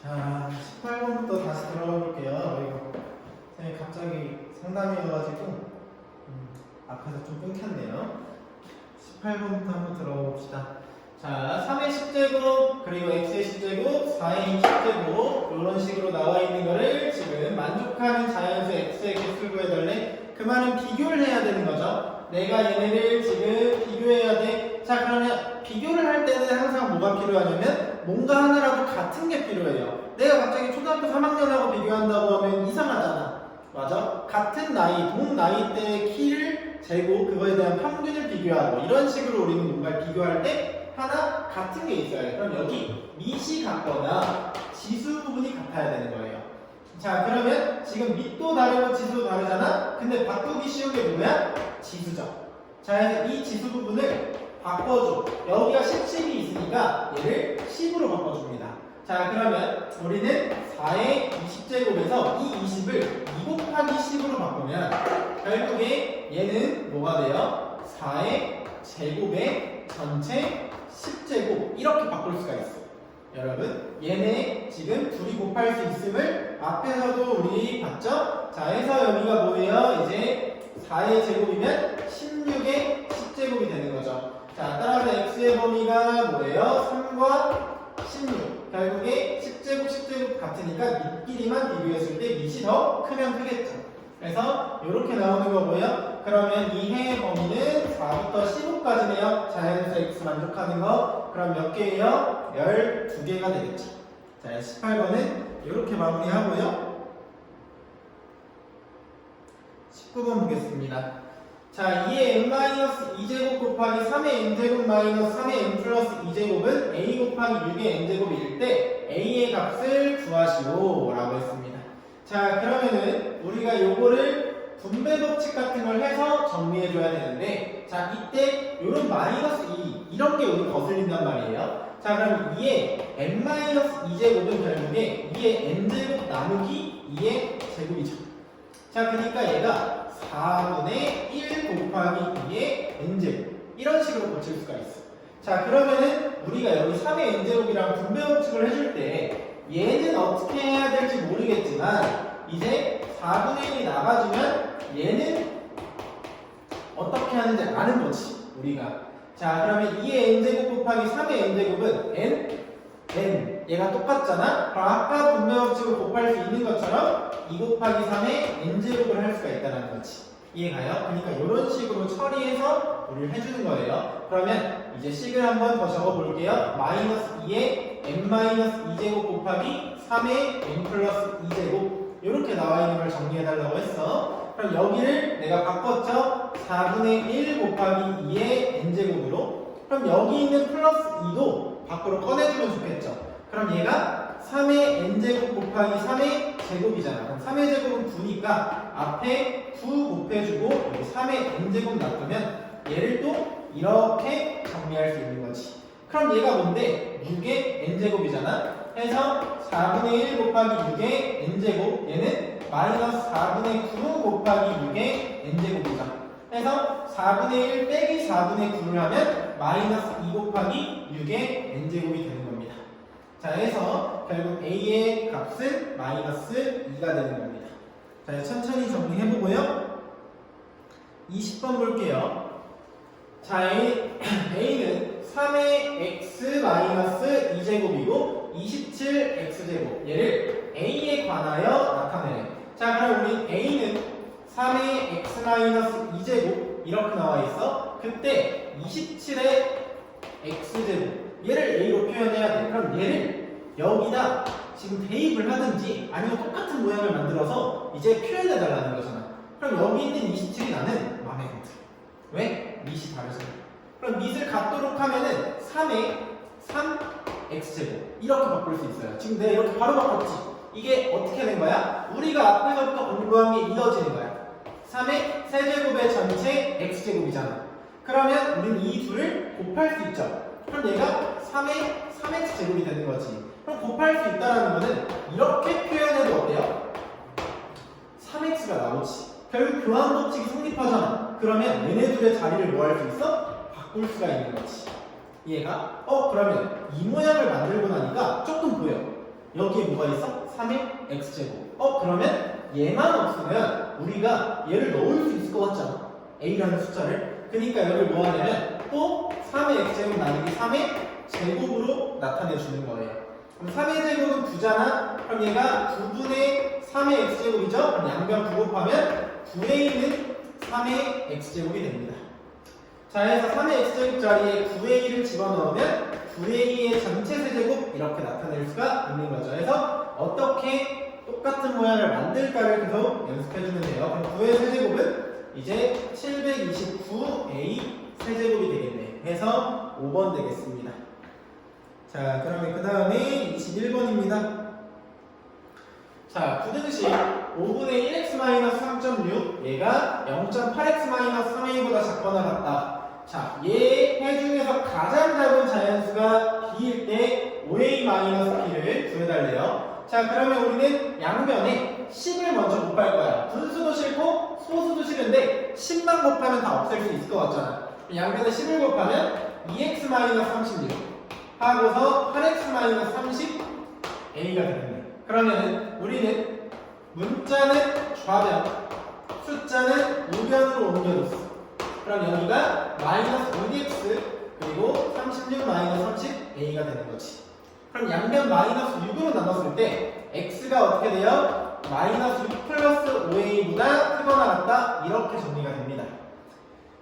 자, 18번부터 다시 들어가 볼게요. 이거 선생님 갑자기 상담이어가지고 앞에서 좀 끊겼네요. 18번부터 한번 들어가 봅시다. 자, 3의 10제곱 그리고 x의 10제곱 4의 20제곱 이런 식으로 나와 있는 거를 지금 만족하는 자연수 x의 값을 구해달래. 그 말은 비교를 해야 되는 거죠. 내가 얘네를 지금 비교해야 돼. 자, 그러면 비교를 할 때는 항상 뭐가 필요하냐면 뭔가 하나라도 같은 게 필요해요. 내가 갑자기 초등학교 3학년하고 비교한다고 하면 이상하잖아. 맞아? 같은 나이, 동 나이대의 키를 재고 그거에 대한 평균을 비교하고 이런 식으로 우리는 뭔가를 비교할 때 하나 같은 게 있어야 돼. 그럼 여기 밑이 같거나 지수 부분이 같아야 되는 거예요. 자, 그러면 지금 밑도 다르고 지수도 다르잖아? 근데 바꾸기 쉬운 게 뭐야? 지수죠. 자, 그래서 이 지수 부분을 바꿔줘. 여기가 17이 있으니까 얘를 10으로 바꿔줍니다. 자, 그러면 우리는 4의 20제곱에서 이 20을 2 곱하기 10으로 바꾸면 결국에 얘는 뭐가 돼요? 4의 제곱의 전체 10제곱 이렇게 바꿀 수가 있어요. 여러분, 얘네 지금 둘이 곱할 수 있음을 앞에서도 우리 봤죠? 자, 해서 여기가 뭐예요? 이제 4의 제곱이면 16의 10제곱이 되는 거죠. 자, 따라서 x의 범위가 뭐예요? 3과 16. 결국에 10제곱, 10제곱 같으니까 밑끼리만 비교했을 때 밑이 더 크면 크겠죠. 그래서 이렇게 나오는 거고요. 그러면 이 해의 범위는 4부터 15까지네요. 자연수 x 만족하는 거. 그럼 몇 개예요? 12개가 되겠죠. 자, 18번은 이렇게 마무리하고요. 19번 보겠습니다. 자, 2의 n-2제곱 곱하기 3의 n제곱 마이너스 3의 n 플러스 2제곱은 a 곱하기 6의 n제곱일 때 a의 값을 구하시오 라고 했습니다. 자, 그러면은 우리가 요거를 분배 법칙 같은 걸 해서 정리해 줘야 되는데, 자, 이때 요런 마이너스 2 이런 게 우리 거슬린단 말이에요. 자, 그럼 2의 n-2제곱은 결국에 2의 n제곱 나누기 2의 제곱이죠. 자, 그러니까 얘가 4분의 1 곱하기 2의 n제곱 이런 식으로 고칠 수가 있어. 자, 그러면은 우리가 여기 3의 n제곱이랑 분배 법칙을 해줄 때 얘는 어떻게 해야 될지 모르겠지만 이제 4분의 1이 나가주면 얘는 어떻게 하는지 아는 거지 우리가. 자, 그러면 2의 n제곱 곱하기 3의 n제곱은 n 얘가 똑같잖아. 그럼 아까 분배 법칙을 곱할 수 있는 것처럼 2 곱하기 3의 n제곱을 할 수가 있다는 거지. 이해가요? 그러니까 이런 식으로 처리해서 우리를 해주는 거예요. 그러면 이제 식을 한번 더 적어볼게요. 마이너스 2의 n-2제곱 곱하기 3의 n 플러스 2제곱 이렇게 나와 있는 걸 정리해달라고 했어. 그럼 여기를 내가 바꿨죠? 4분의 1 곱하기 2의 n제곱으로. 그럼 여기 있는 플러스 2도 밖으로 꺼내주면 좋겠죠? 그럼 얘가 3의 n제곱 곱하기 3의 제곱이잖아. 그럼 3의 제곱은 9니까 앞에 9 곱해주고 여기 3의 n제곱 놔두면 얘를 또 이렇게 정리할 수 있는 거지. 그럼 얘가 뭔데? 6의 n제곱이잖아. 해서 4분의 1 곱하기 6의 n제곱 얘는 마이너스 4분의 9 곱하기 6의 n제곱이죠. 해서 4분의 1 빼기 4분의 9를 하면 마이너스 2 곱하기 6의 n제곱이 되는 겁니다. 자, 해서 결국 a의 값은 마이너스 2가 되는 겁니다. 자, 천천히 정리해보고요. 20번 볼게요. 자, a는 3의 x 마이너스 2제곱이고 27x제곱 얘를 a에 관하여 나타내요. 자, 그럼 우리 a는 3의 x 마이너스 2제곱 이렇게 나와 있어. 그때 27의 x제곱 얘를 a로 표현해야 돼. 그럼 얘를 여기다 지금 대입을 하든지 아니면 똑같은 모양을 만들어서 이제 표현해 달라는 거잖아. 그럼 여기 있는 27이 나는 마음에 안 들어. 왜? 밑이 다르잖아. 그럼 밑을 같도록 하면은 3의 3x제곱 이렇게 바꿀 수 있어요. 지금 내가 이렇게 바로 바꿨지. 이게 어떻게 된 거야? 우리가 앞에서부터 공부한 게 이어지는 거야. 3의 세제곱의 전체 x제곱이잖아. 그러면 우리는 이 둘을 곱할 수 있죠. 그럼 얘가 3의 3x제곱이 되는 거지. 그럼 곱할 수 있다는 거는 이렇게 표현해도 어때요? 3x가 나오지. 결국 교환 법칙이 성립하잖아. 그러면 얘네 둘의 자리를 뭐 할 수 있어? 바꿀 수가 있는 거지. 이해가? 그러면 이 모양을 만들고 나니까 조금 보여. 여기에 뭐가 있어? 3의 x제곱. 그러면 얘만 없으면 우리가 얘를 넣을 수 있을 것 같지 않아? a라는 숫자를. 그러니까 여기를 뭐 하냐면 또 3의 x제곱 나누기 3의 제곱으로 나타내 주는 거예요. 그럼 3의 제곱은 9잖아? 그럼 얘가 9분의 3의 x제곱이죠? 그럼 양변 9 곱하면 9a는 3의 x제곱이 됩니다. 자, 해서 3의 x제곱 자리에 9a를 집어넣으면 9a의 전체 세제곱 이렇게 나타낼 수가 있는 거죠. 그래서 어떻게 똑같은 모양을 만들까를 계속 연습해주면 돼요. 그럼 9의 세제곱은 이제 729a 세제곱이 되겠네. 그래서 5번 되겠습니다. 자, 그러면 그 다음에 21번입니다. 자, 부등식 5분의 1x-3.6 얘가 0.8x-3a보다 작거나 같다. 자, 얘 해 중에서 가장 작은 자연수가 b일 때 5a-b를 구해달래요. 자, 그러면 우리는 양변에 10을 먼저 곱할 거야. 분수도 싫고 소수도 싫은데 10만 곱하면 다 없앨 수 있을 것 같잖아. 양변에 10을 곱하면 2x-36 하고서 8x-30a가 되겠네. 그러면 우리는 문자는 좌변, 숫자는 우변으로 옮겨줬어. 그럼 여기가 마이너스 6x 그리고 36 마이너스 30a가 되는 거지. 그럼 양변 마이너스 6으로 나눴을 때 x가 어떻게 돼요? 마이너스 6 플러스 5a보다 크거나 같다. 이렇게 정리가 됩니다.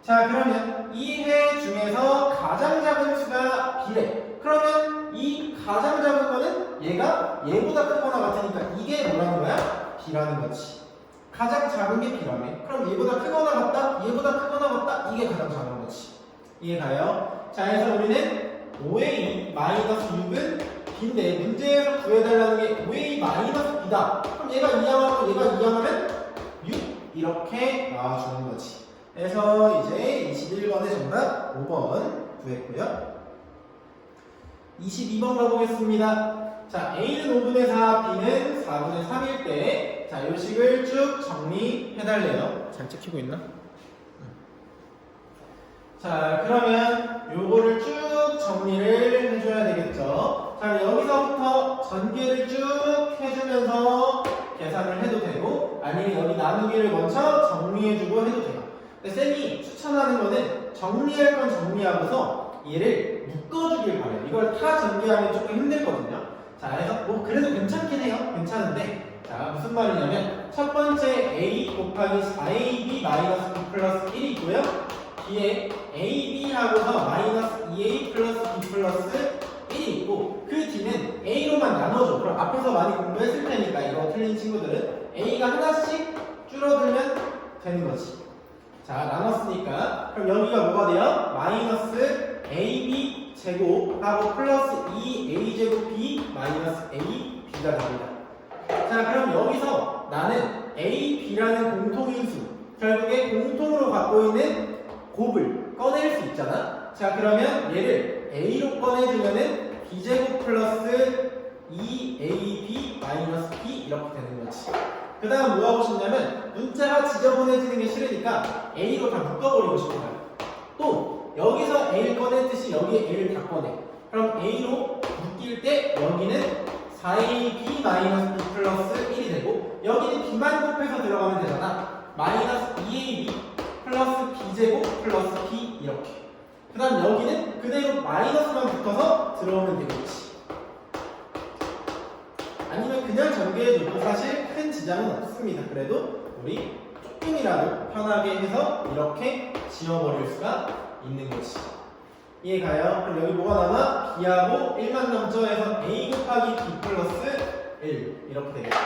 자, 그러면 이 해 중에서 가장 작은 수가 b래. 그러면 이 가장 작은 거는 얘가 얘보다 크거나 같으니까 이게 뭐라는 거야? b라는 거지. 가장 작은 게 b라며. 그럼 얘보다 크거나 같다? 얘보다 크거나 같다? 이게 가장 작은 거지. 이해가요? 자, 해서 우리는 5a 마이너스 6은 b인데 문제에서 구해달라는 게 5a 마이너스 b다. 그럼 얘가 이항하고 얘가 이항하면 6 이렇게 나와주는 거지. 그래서 이제 21번의 정답 5번 구했고요. 22번 가보겠습니다. 자, A는 5분의 4, B는 4분의 3일 때, 자, 요 식을 쭉 정리해달래요. 잘 찍히고 있나? 자, 그러면 요거를 쭉 정리를 해줘야 되겠죠. 자, 여기서부터 전개를 쭉 해주면서 계산을 해도 되고, 아니면 여기 나누기를 먼저 정리해주고 해도 돼요. 근데 쌤이 추천하는 거는 정리할 건 정리하고서 얘를 묶어주길 바래요. 이걸 다 전개하면 조금 힘들거든요. 자, 그래서 뭐 그래도 괜찮긴 해요. 괜찮은데, 자, 무슨 말이냐면 첫 번째 a 곱하기 4ab 마이너스 b 플러스 1이 있고요. 뒤에 ab 하고서 마이너스 2a 플러스 b 플러스 1이 있고, 그 뒤는 a로만 나눠줘. 그럼 앞에서 많이 공부했을 테니까 이거 틀린 친구들은 a가 하나씩 줄어들면 되는 거지. 자, 나눴으니까 그럼 여기가 뭐가 돼요? 마이너스 ab 제곱하고 플러스 2a 제곱 b 마이너스 a b가 됩니다. 자, 그럼 여기서 나는 a, b라는 공통인수, 결국에 공통으로 갖고 있는 곱을 꺼낼 수 있잖아. 자, 그러면 얘를 a로 꺼내주면은 b제곱 플러스 2ab 마이너스 b 이렇게 되는 거지. 그 다음 뭐 하고 싶냐면 문자가 지저분해지는 게 싫으니까 a로 다 묶어버리고 싶어요. 또 여기서 a를 꺼냈듯이 여기에 a를 다 꺼내. 그럼 a로 묶일 때 여기는 4ab 마이너스 b 플러스 1이 되고, 여기는 b만 곱해서 들어가면 되잖아. 마이너스 2ab 플러스 b제곱 플러스 b 이렇게. 그 다음 여기는 그대로 마이너스만 붙어서 들어오면 되겠지. 아니면 그냥 전개해줘도 사실 큰 지장은 없습니다. 그래도 우리 조금이라도 편하게 해서 이렇게 지워버릴 수가 있는 거지. 이해가요? 그럼 여기 뭐가 남아? b하고 1만 넘죠? 해서 a 곱하기 b 플러스 1 이렇게 되겠죠.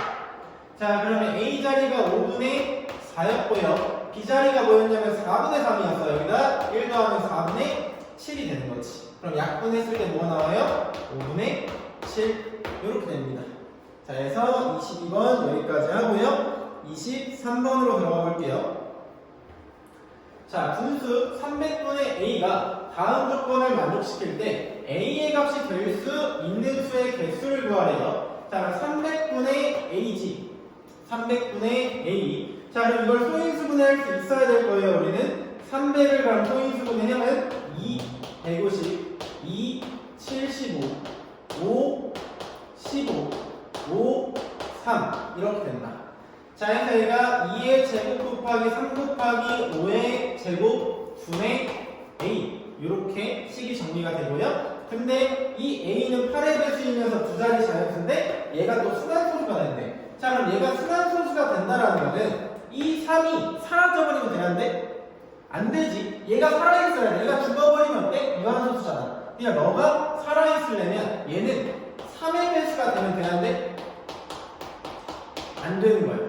자, 그러면 a 자리가 5분의 4였고요. b 자리가 뭐였냐면 4분의 3이었어요. 여기다 1 더하면 4분의 7이 되는 거지. 그럼 약분했을 때 뭐가 나와요? 5분의 7 이렇게 됩니다. 자, 해서 22번 여기까지 하고요. 23번으로 들어가 볼게요. 자, 분수 300분의 a가 다음 조건을 만족시킬 때 a의 값이 될 수 있는 수의 개수를 구하래요. 자, 300분의 a지. 300분의 a. 자, 그럼 이걸 소인수분해할 수 있어야 될 거예요. 우리는 300을 그럼 소인수분해하면 2, 150, 2, 75, 5, 15, 5, 3 이렇게 된다. 자, 해서 얘가 2의 제곱 곱하기 3 곱하기 5의 제곱 분의 a 이렇게 식이 정리가 되고요. 근데 이 a는 8의 배수이면서 두 자리 자연수인데 얘가 또 순환소수가 된대. 자, 그럼 얘가 순환소수가 된다라는 거는 이 3이 사라져버리면 되는데 안 되지. 얘가 살아있어야 돼. 얘가 죽어버리면 어때? 유한소수잖아. 그러니까 너가 살아있으려면 얘는 3의 배수가 되면 되는데 안 되는 거야.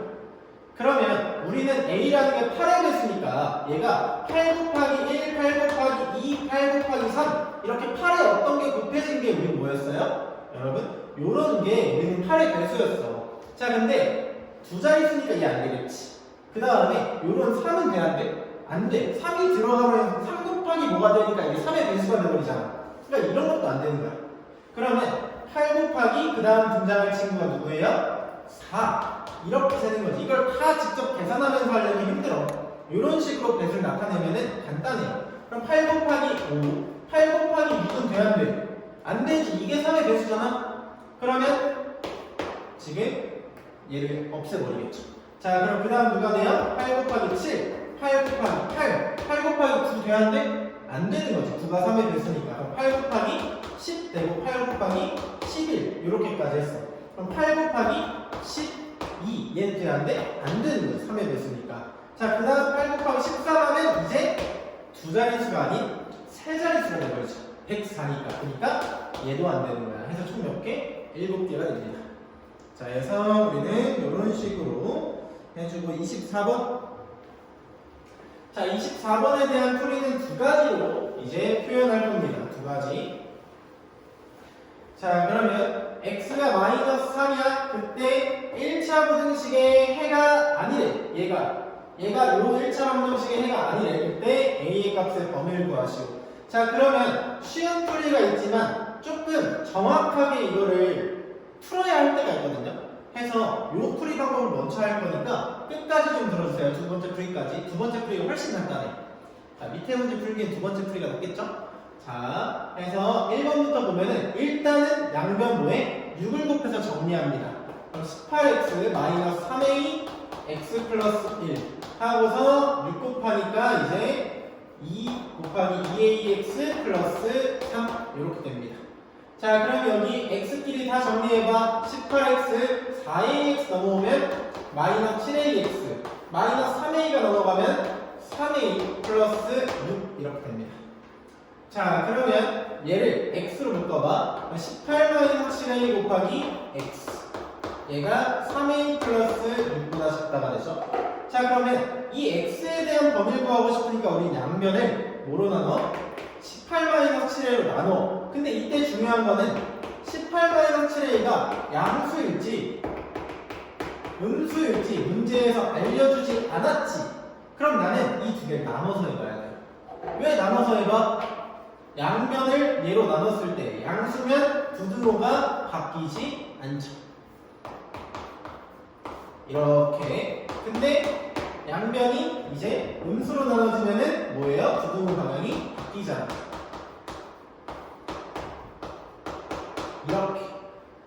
그러면 우리는 a라는 게 8의 배수니까 얘가 8 곱하기 1, 8 곱하기 2, 8 곱하기 3 이렇게 8에 어떤 게 곱해진 게 우리 뭐였어요? 여러분 요런 게 우리는 8의 배수였어. 자, 근데 두 자릿수니까 이게 안 되겠지. 그 다음에 요런 3은 되는데 안 돼. 3이 들어가면 3 곱하기 뭐가 되니까 이게 3의 배수가 되버리잖아. 그러니까 이런 것도 안 되는 거야. 그러면 8 곱하기 그 다음 등장할 친구가 누구예요? 4 이렇게 되는 거지. 이걸 다 직접 계산하면서 하려면 힘들어. 이런 식으로 배수를 나타내면은 간단해요. 그럼 8 곱하기 5, 8 곱하기 6은 돼야 돼. 안 되지. 이게 3의 배수잖아. 그러면 지금 얘를 없애버리겠죠. 자, 그럼 그 다음 누가 돼요? 8 곱하기 7, 8 곱하기 8, 8 곱하기 9 돼야 돼? 안 되는 거지. 9가 3의 배수니까. 그럼 8 곱하기 10 되고 8 곱하기 11 이렇게까지 했어. 그럼 8 곱하기 12 얘는 돼야 돼? 안 되는 거지. 3의 배수니까. 자, 그 다음 8 곱하기 14하면 이제 두 자릿수가 아닌 세 자릿수가 되버리죠. 104니까. 그러니까 얘도 안 되는 거야. 해서 총 몇 개? 7개가 됩니다. 자, 해서 우리는 이런 식으로 해주고 24번. 자, 24번에 대한 풀이는 두 가지로 이제 표현할 겁니다. 두 가지. 자, 그러면 x가 마이너스 3이야. 그때 1차 부등식의 해가 아니래. 얘가 요 1차 방정식의 해가 아니래. 그때 a의 값의 범위를 구하시오. 자, 그러면 쉬운 풀이가 있지만 조금 정확하게 이거를 풀어야 할 때가 있거든요. 해서 요 풀이 방법을 먼저 할 거니까 끝까지 좀 들어주세요. 두 번째 풀이까지. 두 번째 풀이가 훨씬 간단해. 자, 밑에 문제 풀기엔 두 번째 풀이가 낫겠죠? 자, 해서 1번부터 보면은 일단은 양변 뭐에 6을 곱해서 정리합니다. 그럼 18x 마이너스 3a x 플러스 1 하고서 6 곱하니까 이제 2 곱하기 2ax 플러스 3 이렇게 됩니다. 자, 그럼 여기 x끼리 다 정리해봐. 18x 4ax 넘어오면 마이너스 7ax 마이너스 3a가 넘어가면 3a 플러스 6 이렇게 됩니다. 자, 그러면 얘를 x로 묶어봐. 18 마이너스 7a 곱하기 x 얘가 3a 플러스 6보다 작다가 되죠. 자, 그러면 이 x에 대한 범위를 구하고 싶으니까 우리 양변을 뭐로 나눠? 18 마이너스 7a로 나눠. 근데 이때 중요한 거는 18 마이너스 7a가 양수일지 음수일지 문제에서 알려주지 않았지. 그럼 나는 이 두 개를 나눠서 해봐야 돼. 왜 나눠서 해봐? 양변을 얘로 나눴을 때 양수면 부등호가 바뀌지 않죠. 이렇게. 근데 양변이 이제 음수로 나눠지면은 뭐예요? 부등호 방향이 바뀌잖아. 이렇게.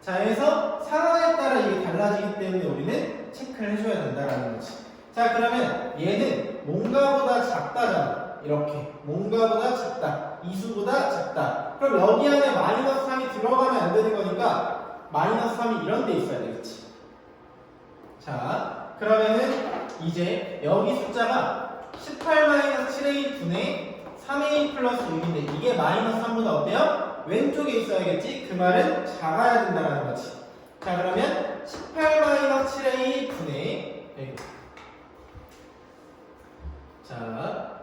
자, 해서 상황에 따라 이게 달라지기 때문에 우리는 체크를 해줘야 된다는 거지. 자, 그러면 얘는 뭔가보다 작다잖아. 이렇게. 뭔가보다 작다. 이수보다 작다. 그럼 여기 안에 마이너스 3이 들어가면 안 되는 거니까 마이너스 3이 이런 데 있어야 되겠지. 자, 그러면은 이제 여기 숫자가 18 마이너스 7a 분의 3a 플러스 6인데 이게 마이너스 3보다 어때요? 왼쪽에 있어야겠지? 그 말은 작아야 된다는 거지. 자, 그러면 18 마이너스 7a 분의 100. 자,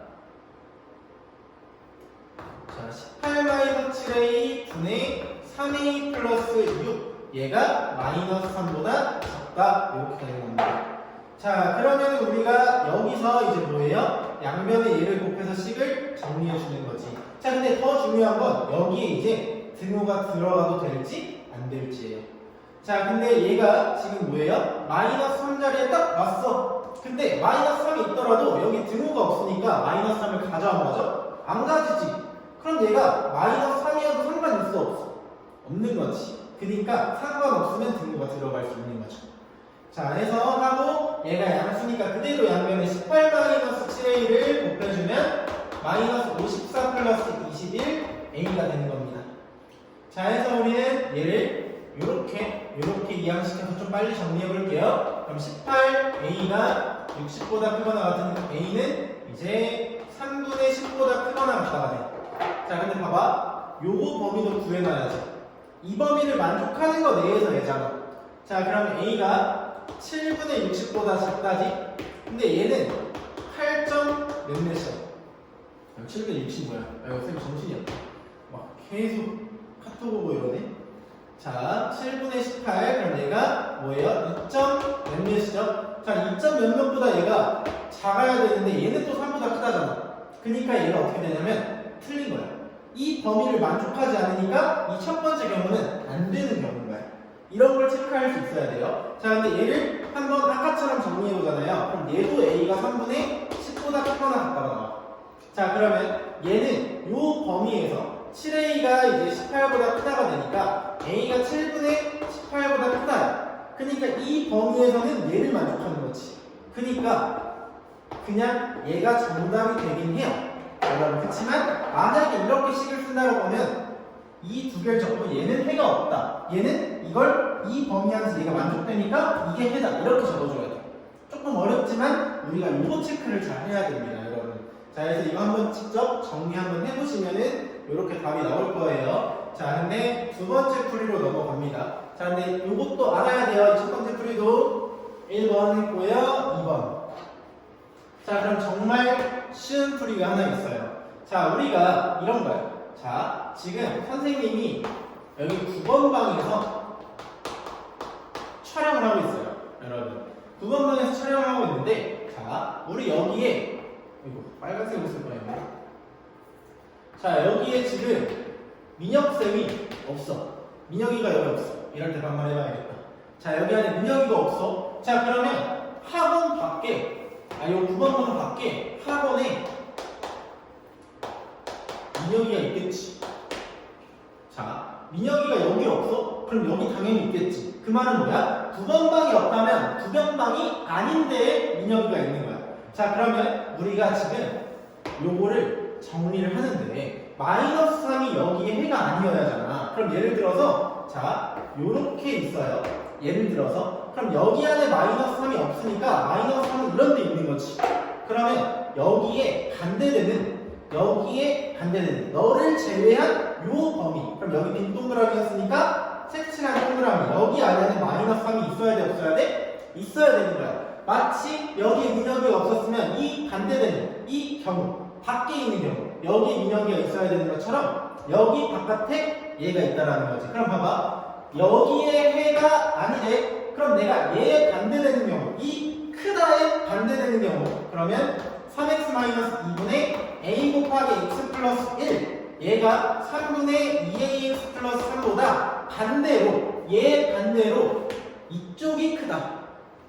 18 마이너스 7a 분의 3a 플러스 6 얘가 마이너스 3보다 작다 이렇게 되는 겁니다. 자, 그러면 우리가 여기서 이제 뭐예요? 양변의 얘를 곱해서 식을 정리해 주는 거지. 자, 근데 더 중요한 건 여기에 이제 등호가 들어가도 될지 안 될지예요. 자, 근데 얘가 지금 뭐예요? 마이너스 3자리에 딱 왔어. 근데 마이너스 3이 있더라도 여기 등호가 없으니까 마이너스 3을 가져온 거죠? 안 가지지. 그럼 얘가 마이너스 3이어도 상관 있어 없어? 없는 거지. 그러니까 상관없으면 등호가 들어갈 거죠. 자, 해서 하고 얘가 양수니까 그대로 양변에 18-7a를 곱해주면 마이너스 54 플러스 21 a가 되는 겁니다. 자, 해서 우리는 얘를 이렇게 이항시켜서 좀 빨리 정리해 볼게요. 그럼 18a가 60보다 크거나 같은 a는 이제 3분의 10보다 크거나 같다가 돼. 자, 근데 봐봐, 요거 범위도 구해놔야지. 이 범위를 만족하는 거 내에서 내잖아. 자, 그러면 a가 7분의 60보다 작다지. 근데 얘는 8점 몇몇이야. 7분의 60 뭐야? 이거 쌤 정신이 없다. 막 계속 카톡 오고 이러네. 자, 7분의 18. 그럼 얘가 뭐예요? 2점 몇몇이죠? 자, 2점 몇몇보다 얘가 작아야 되는데 얘는 또 3보다 크다잖아. 그러니까 얘가 어떻게 되냐면 틀린 거야. 이 범위를 만족하지 않으니까 이 첫 번째 경우는 안 되는 경우인 거야. 이런 걸 체크할 수 있어야 돼요. 자, 근데 얘를 한번 아까처럼 정리해 보잖아요. 그럼 얘도 a가 3분의 10보다 크거나 같다가 나와. 자, 그러면 얘는 요 범위에서 7a가 이제 18보다 크다가 되니까 a가 7분의 18보다 크다. 그러니까 이 범위에서는 얘를 만족하는 거지. 그러니까 그냥 얘가 정답이 되긴 해요. 여러분, 그렇지만 만약에 이렇게 식을 쓴다고 하면 이 두 개를 적고 얘는 해가 없다. 얘는 이걸 이 범위 안에서 얘가 만족되니까 이게 해다. 이렇게 적어줘야 돼. 조금 어렵지만 우리가 요거 체크를 잘 해야 됩니다, 여러분. 자, 그래서 이거 한번 직접 정리 한번 해보시면은 이렇게 답이 나올 거예요. 자, 근데 두 번째 풀이로 넘어갑니다. 자, 근데 요것도 알아야 돼요. 첫 번째 풀이도 1번 했고요, 2번. 자, 그럼 정말 쉬운 풀이가 하나 있어요. 자, 우리가 이런 거예요. 자, 지금 선생님이 여기 9번 방에서 촬영을 하고 있어요. 여러분, 9번 방에서 촬영을 하고 있는데, 자, 우리 여기에 이거 빨간색 옷을 봐야겠네. 자, 여기에 지금 민혁쌤이 없어. 민혁이가 여기 없어. 이럴 때 반말해봐야겠다. 자, 여기 안에 민혁이가 없어. 자, 그러면 학원 밖에 요 9번 번호 밖에 학원에 민혁이가 있겠지. 자, 민혁이가 여기 없어? 그럼 여기 당연히 있겠지. 그 말은 뭐야? 9번 방이 없다면 9번 방이 아닌데 민혁이가 있는 거야. 자, 그러면 우리가 지금 요거를 정리를 하는데 마이너스 3이 여기에 해가 아니어야 하잖아. 그럼 예를 들어서 자, 요렇게 있어요. 예를 들어서 그럼 여기 안에 마이너스 3이 없으니까 마이너스 3은 이런 데 있는 거지. 그러면 여기에 반대되는 너를 제외한 요 범위. 그럼 여기 빈 동그라미였으니까 색칠한 동그라미. 여기 안에는 마이너스 3이 있어야 돼, 없어야 돼? 있어야 되는 거야. 마치 여기에 민혁이가 없었으면 이 반대되는 이 경우, 밖에 있는 경우, 여기에 민혁이가 있어야 되는 것처럼 여기 바깥에 얘가 있다라는 거지. 그럼 봐봐. 여기에 해가 아니래. 그럼 내가 얘에 반대되는 경우, 이 크다에 반대되는 경우, 그러면 3x-2분의 a 곱하기 x 플러스 1, 얘가 3분의 2ax 플러스 3보다 반대로, 얘 반대로 이쪽이 크다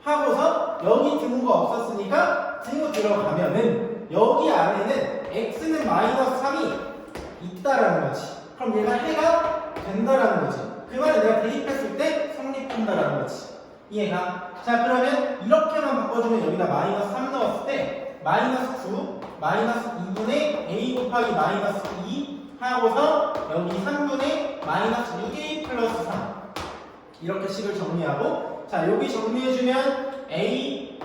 하고서 여기 등호가 없었으니까 등호 들어가면은 여기 안에는 x는 마이너스 3이 있다라는 거지. 그럼 얘가 해가 된다라는 거지. 그 말은 내가 대입했을 때 성립한다라는 거지. 이해가? 자, 그러면 이렇게만 바꿔주면 여기다 마이너스 3 넣었을 때 마이너스 9, 마이너스 2분의 a 곱하기 마이너스 2 하고서 여기 3분의 마이너스 6a 플러스 3 이렇게 식을 정리하고, 자, 여기 정리해주면 a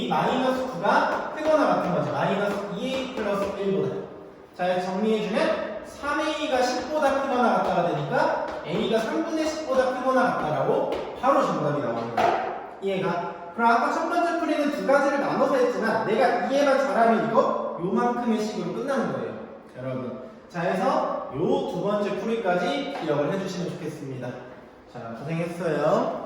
마이너스 9가 크거나 같은 거지. 마이너스 2a 플러스 1보다. 자, 정리해주면 3a가 10보다 크거나 같다가 되니까 a가 3분의 10보다 크거나 같다라고 바로 정답이 나옵니다. 이해가? 그럼 아까 첫 번째 풀이는 두 가지를 나눠서 했지만 내가 이해만 잘하면 이거 요만큼의 식으로 끝나는 거예요, 여러분. 자, 해서 요 두 번째 풀이까지 기억을 해주시면 좋겠습니다. 자, 고생했어요.